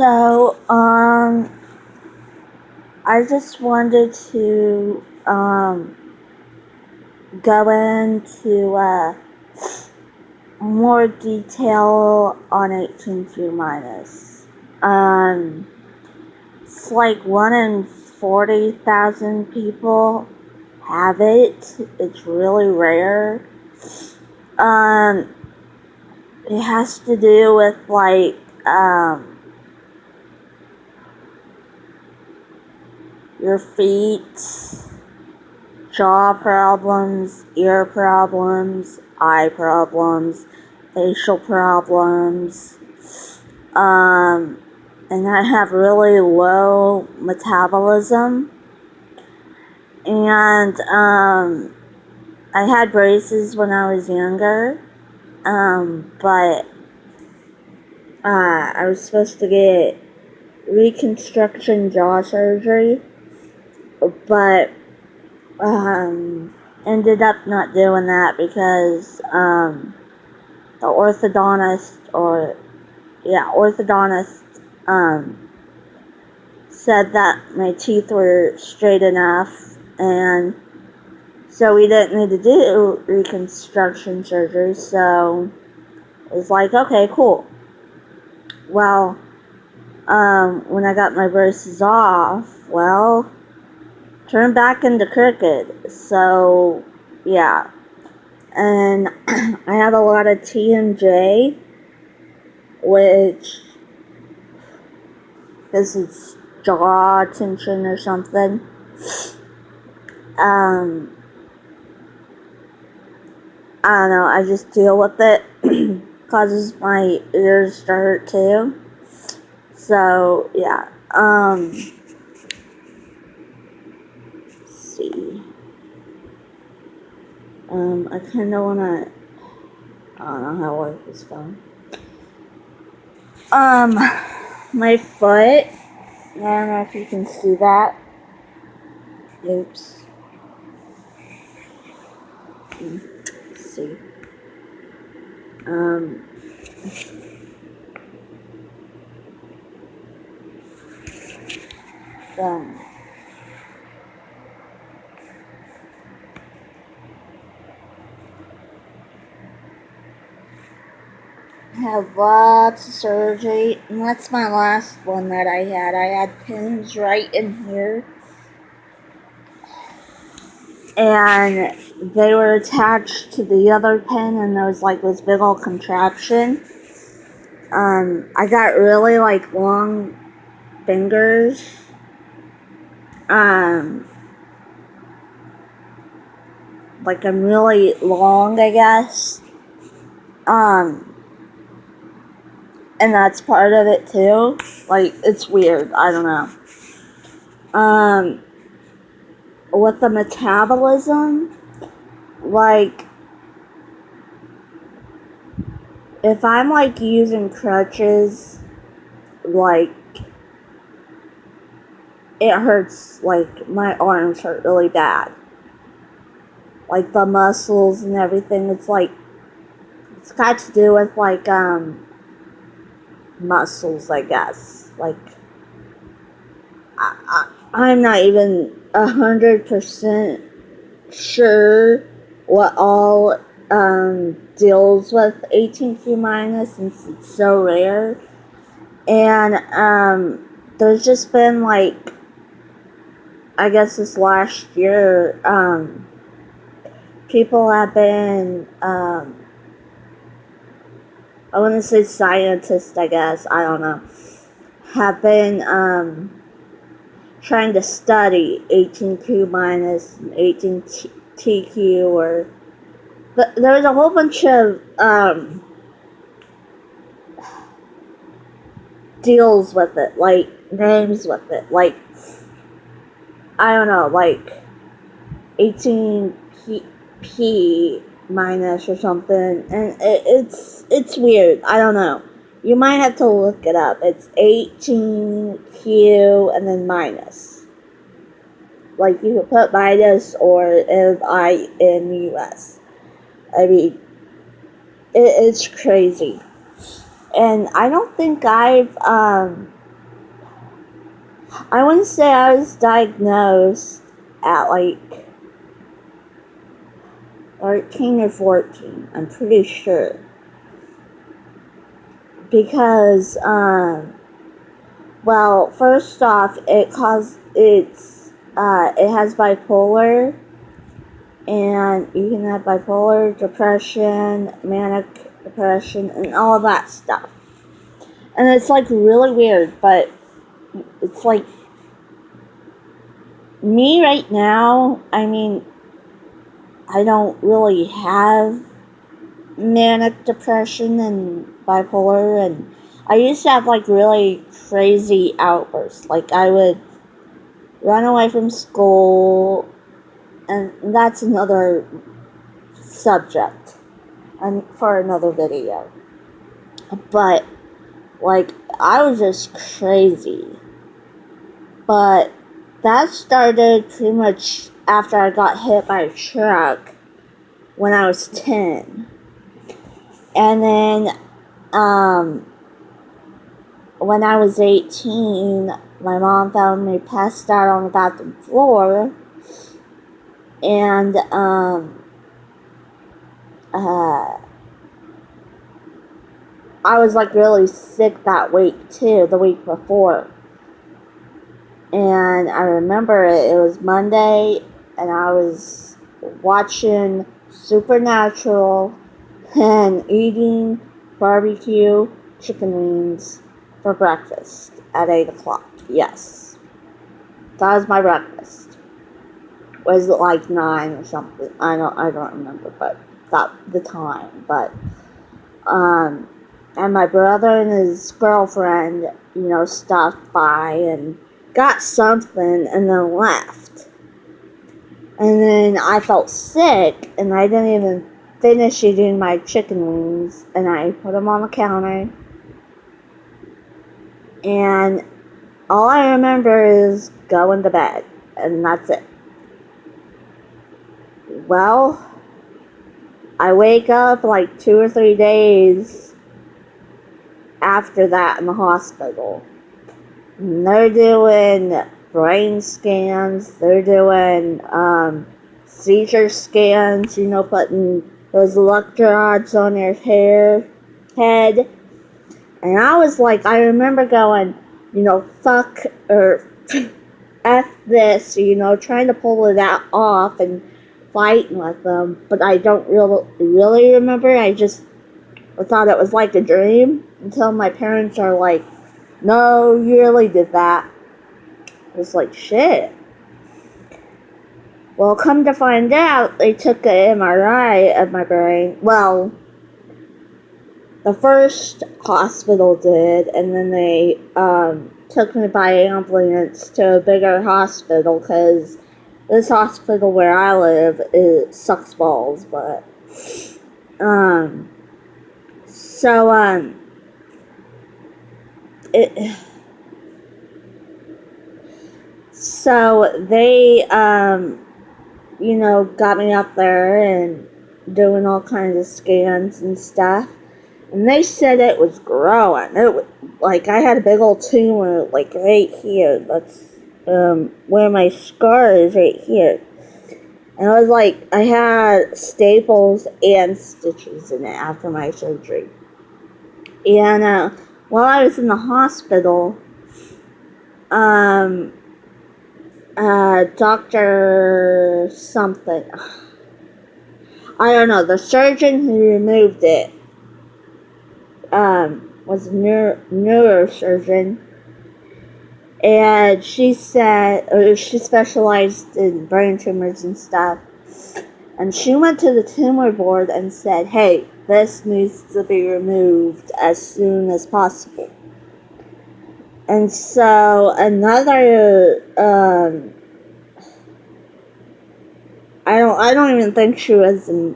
So, I just wanted to, go into, more detail on 18Q minus. It's like 1 in 40,000 people have it. It's really rare. It has to do with, like, your feet, jaw problems, ear problems, eye problems, facial problems, and I have really low metabolism, and, I had braces when I was younger, but, I was supposed to get reconstruction jaw surgery, but, ended up not doing that because, the orthodontist, said that my teeth were straight enough, and so we didn't need to do reconstruction surgery, so it was like, okay, cool. Well, when I got my braces off, well, turned back into crooked, so, yeah. And I have a lot of TMJ, which, this is jaw tension or something. I don't know, I just deal with it. Causes my ears to hurt too. So, yeah. Let's see. I kinda wanna, I don't know how to work this phone. My foot, I don't know if you can see that. Oops. Let's see. Done. I have lots of surgery, and that's my last one that I had. I had pins right in here, and they were attached to the other pin, and there was like this big old contraption. I got really like long fingers. Like I'm really long, I guess. And that's part of it too. Like, it's weird. I don't know. With the metabolism, like, if I'm like using crutches, like, it hurts, like, my arms hurt really bad. Like, the muscles and everything, it's like, it's got to do with, like, muscles, I guess. Like, I'm not even 100% sure what all deals with 18Q minus, since it's so rare. And there's just been like, I guess this last year, people have been, I want to say scientists, I guess, I don't know, have been trying to study 18Q minus and 18TQ, or there was a whole bunch of deals with it, like names with it, like, I don't know, like 18P minus or something, and it's weird. I don't know. You might have to look it up. It's 18Q and then minus. Like, you could put minus or MINUS. I mean, it's crazy. And I don't think I've I wouldn't say I was diagnosed at like 13 or 14. I'm pretty sure. Because, well, first off, it has bipolar, and you can have bipolar, depression, manic depression, and all of that stuff. And it's like really weird, but it's like me right now, I mean, I don't really have manic depression and bipolar, and I used to have like really crazy outbursts. Like I would run away from school, and that's another subject and for another video. But like I was just crazy. But that started pretty much after I got hit by a truck when I was 10. And then when I was 18, my mom found me passed out on the bathroom floor, and I was like really sick that week too, the week before. And I remember it was Monday, and I was watching Supernatural and eating barbecue chicken wings for breakfast at 8 o'clock. Yes. That was my breakfast. Was it like 9 or something? I don't remember, but the time. But and my brother and his girlfriend, stopped by and got something and then left. And then I felt sick, and I didn't even finish eating my chicken wings, and I put them on the counter. And all I remember is going to bed, and that's it. Well, I wake up like 2 or 3 days after that in the hospital. And they're doing brain scans, they're doing seizure scans, putting those electrodes on your head. And I was like, I remember going, fuck or F this, trying to pull it out off and fighting with them. But I don't really remember. I thought it was like a dream until my parents are like, no, you really did that. I was like, shit. Well, come to find out, they took an MRI of my brain. Well, the first hospital did, and then they took me by ambulance to a bigger hospital, because this hospital where I live, it sucks balls, but, so they, got me up there and doing all kinds of scans and stuff. And they said it was growing. It was, like, I had a big old tumor, like, right here. That's, where my scar is, right here. And it was like, I had staples and stitches in it after my surgery. And, while I was in the hospital, Dr. something, I don't know, the surgeon who removed it, was a neurosurgeon, and she said, she specialized in brain tumors and stuff, and she went to the tumor board and said, hey, this needs to be removed as soon as possible. And so another, I don't even think she was a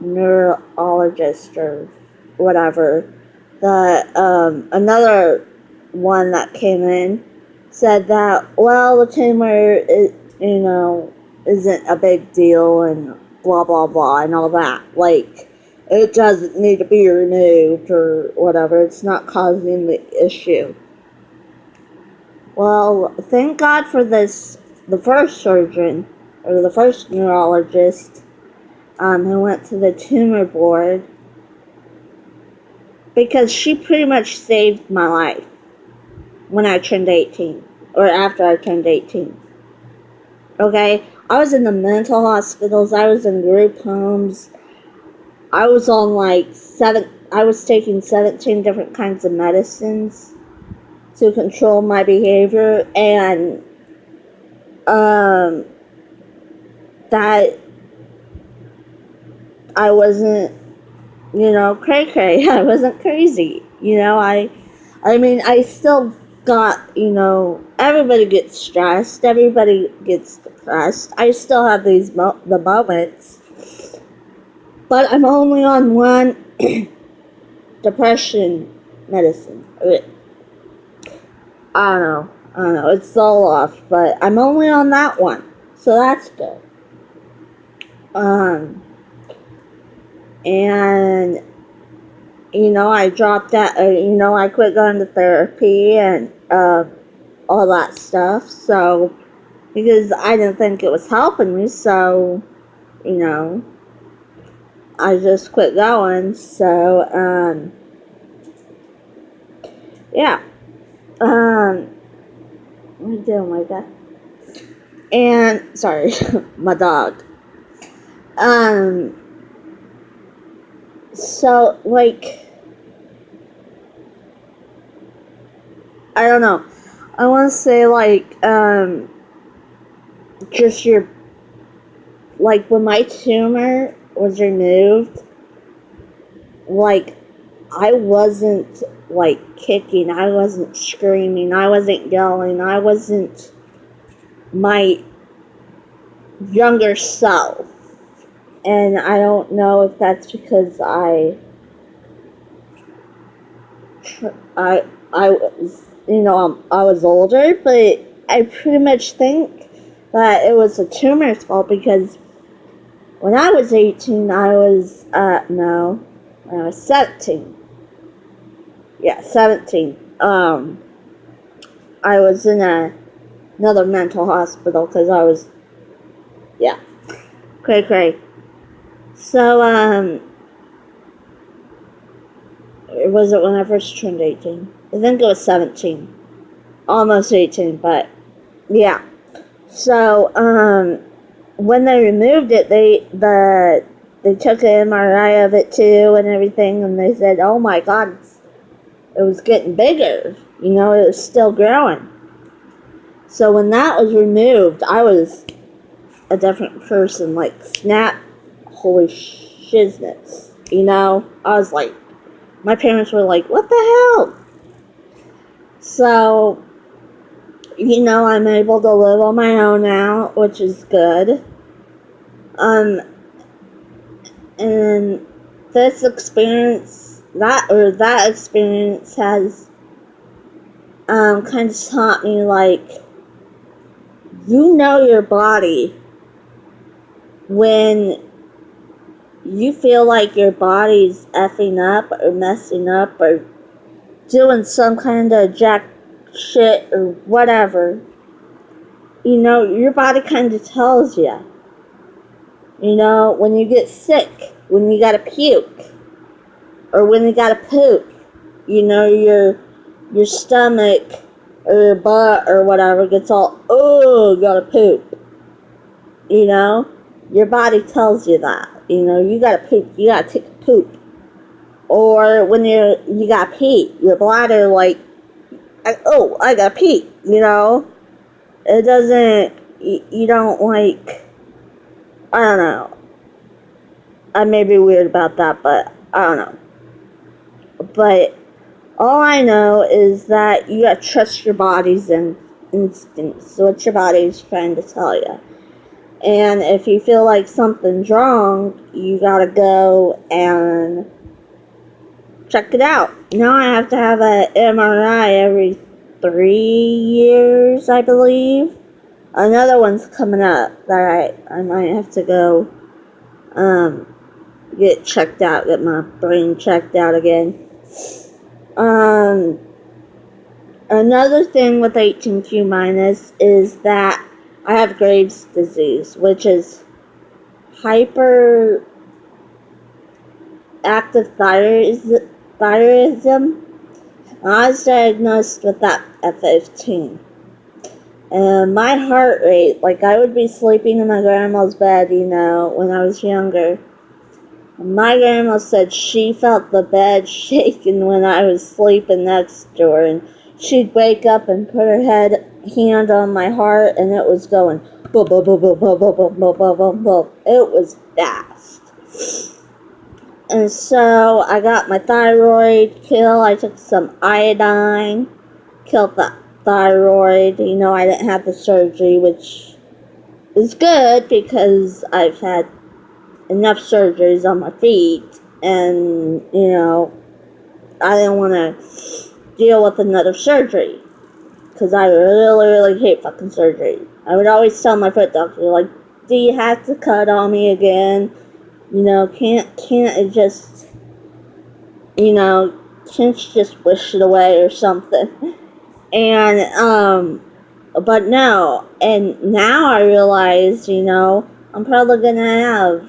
neurologist or whatever. Another one that came in said that, well, the tumor is, isn't a big deal and blah, blah, blah, and all that. Like, it doesn't need to be removed or whatever. It's not causing the issue. Well, thank God for this, the first surgeon, or the first neurologist, who went to the tumor board, because she pretty much saved my life when I turned 18, or after I turned 18. Okay? I was in the mental hospitals, I was in group homes, I was on I was taking 17 different kinds of medicines to control my behavior, and that I wasn't, cray cray. I wasn't crazy. I mean, I still got, everybody gets stressed, everybody gets depressed. I still have the moments, but I'm only on one depression medicine. I don't know, it's all off, but I'm only on that one, so that's good. And I dropped that. I quit going to therapy and all that stuff. So because I didn't think it was helping me, so I just quit going. So yeah. What are you doing, my God? And sorry, my dog. So I don't know. I want to say just when my tumor was removed, I wasn't kicking, I wasn't screaming, I wasn't yelling, I wasn't my younger self. And I don't know if that's because I was, I was older, but I pretty much think that it was the tumor's fault, because when I was 18, when I was 17. Yeah, 17. I was in another mental hospital because I was, cray. So, was it when I first turned 18? I think it was 17. Almost 18, but, yeah. So, when they removed it, they took an MRI of it too and everything, and they said, oh my God, it was getting bigger. It was still growing. So when that was removed, I was a different person, snap, holy shiznits. I was like, my parents were like, what the hell? So, I'm able to live on my own now, which is good. And this experience, that experience has, kind of taught me, your body when you feel like your body's effing up or messing up or doing some kind of jack shit or whatever. Your body kind of tells you. When you get sick, when you gotta puke, or when you gotta poop, your stomach or your butt or whatever gets all, oh, gotta poop. Your body tells you that. You gotta poop, you gotta take a poop. Or when you gotta pee, your bladder I gotta pee, It doesn't, you don't I don't know. I may be weird about that, but I don't know. But all I know is that you gotta trust your body's instincts, what your body's trying to tell you. And if you feel like something's wrong, you gotta go and check it out. Now I have to have an MRI every 3 years, I believe. Another one's coming up that I might have to go get checked out, get my brain checked out again. Another thing with 18Q minus is that I have Graves' disease, which is hyperactive thyroidism. I was diagnosed with that at 15. And my heart rate, like I would be sleeping in my grandma's bed, when I was younger. My grandma said she felt the bed shaking when I was sleeping next to her, and she'd wake up and put her hand on my heart, and it was going boom, boom, boom, boom, boom, boom, boom, boom, boom, boom, boom. It was fast. And so I got my thyroid pill. I took some iodine, killed the thyroid. I didn't have the surgery, which is good because I've had enough surgeries on my feet, and I didn't want to deal with another surgery because I really, really hate fucking surgery. I would always tell my foot doctor, like, do you have to cut on me again? Can't it just, can't you just wish it away or something? And, but no, and now I realize, I'm probably gonna have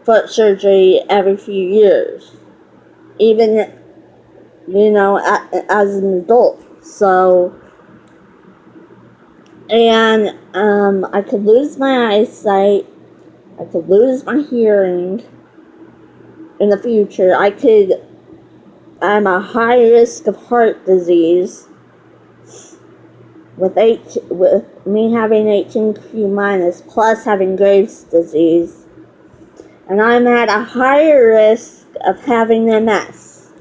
foot surgery every few years, even, as an adult. So, and, I could lose my eyesight, I could lose my hearing in the future. I'm a high risk of heart disease with me having 18Q minus plus having Graves' disease. And I'm at a higher risk of having MS.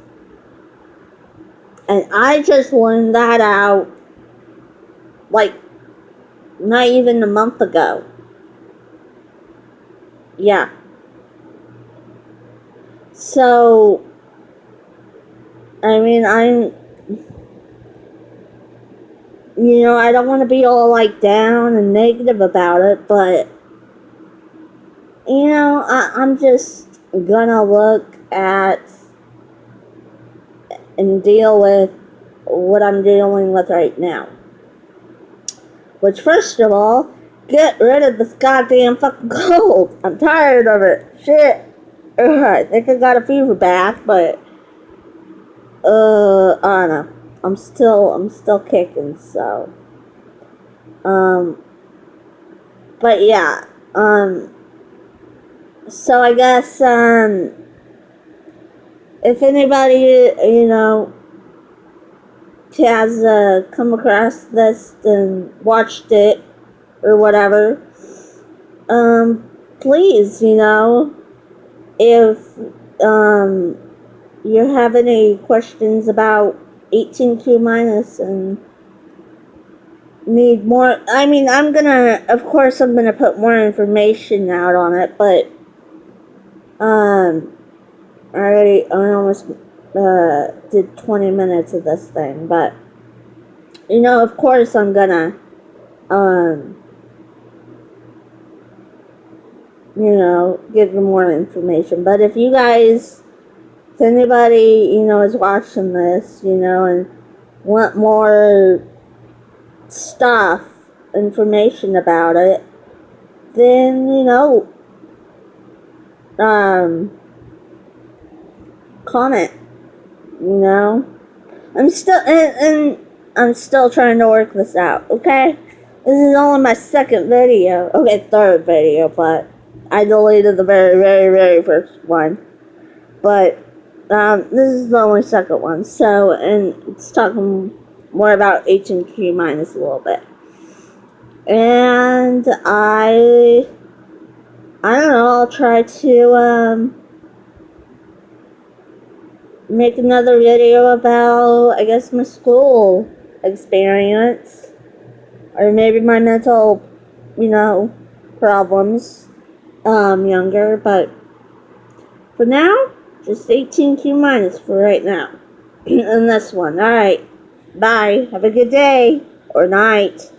And I just learned that out, like, not even a month ago. Yeah. So, I mean, I don't want to be all, like, down and negative about it, but, I'm just gonna look at and deal with what I'm dealing with right now. Which, first of all, get rid of this goddamn fucking cold. I'm tired of it. Shit. I think I got a fever back, but I don't know. I'm still kicking, so. But yeah. So I guess, if anybody, has come across this and watched it or whatever, please, if you have any questions about 18Q minus and need more, I mean, I'm gonna put more information out on it, but I almost did 20 minutes of this thing, but of course I'm gonna give you more information. But if anybody is watching this, and want more stuff, information about it, then comment. I'm still and I'm still trying to work this out. Okay, this is only my second video. Okay, third video, but I deleted the very, very, very first one. But this is the only second one. So, and it's talking more about H&Q minus a little bit. And I don't know. I'll try to make another video about, I guess, my school experience, or maybe my mental, problems, younger, but for now, just 18Q minus for right now, in this one. Alright, bye, have a good day, or night.